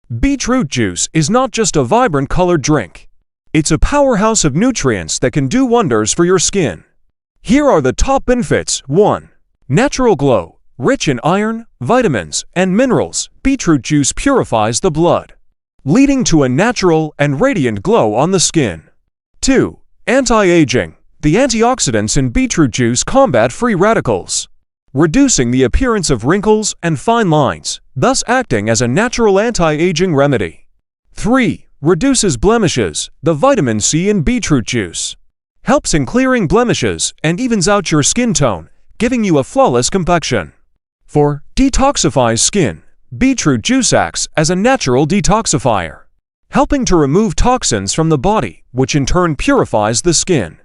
Beetroot juice is not just a vibrant colored drink. It's a powerhouse of nutrients that can do wonders for your skin. Here are the top benefits. 1. Natural glow. Rich in iron, vitamins, and minerals, beetroot juice purifies the blood, leading to a natural and radiant glow on the skin. 2. Anti-aging. The antioxidants in beetroot juice combat free radicals, reducing the appearance of wrinkles and fine lines, thus acting as a natural anti-aging remedy. 3. Reduces blemishes. The vitamin C in beetroot juice helps in clearing blemishes and evens out your skin tone, giving you a flawless complexion. 4. Detoxifies skin. Beetroot juice acts as a natural detoxifier, helping to remove toxins from the body, which in turn purifies the skin.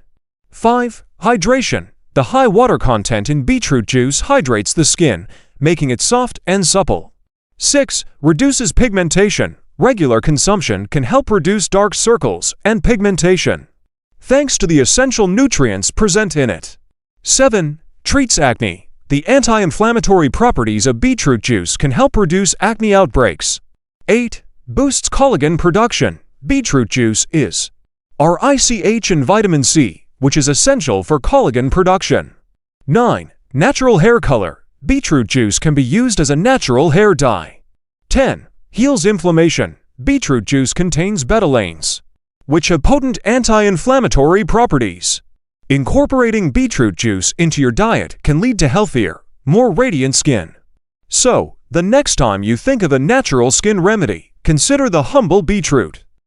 5. Hydration. The high water content in beetroot juice hydrates the skin, making it soft and supple. 6. Reduces pigmentation. Regular consumption can help reduce dark circles and pigmentation, thanks to the essential nutrients present in it. 7. Treats acne. The anti-inflammatory properties of beetroot juice can help reduce acne outbreaks. 8. Boosts collagen production. Beetroot juice is rich in vitamin C, which is essential for collagen production. 9. Natural hair color. Beetroot juice can be used as a natural hair dye. 10. Heals inflammation. Beetroot juice contains betalains, which have potent anti-inflammatory properties. Incorporating beetroot juice into your diet can lead to healthier, more radiant skin. So, the next time you think of a natural skin remedy, consider the humble beetroot.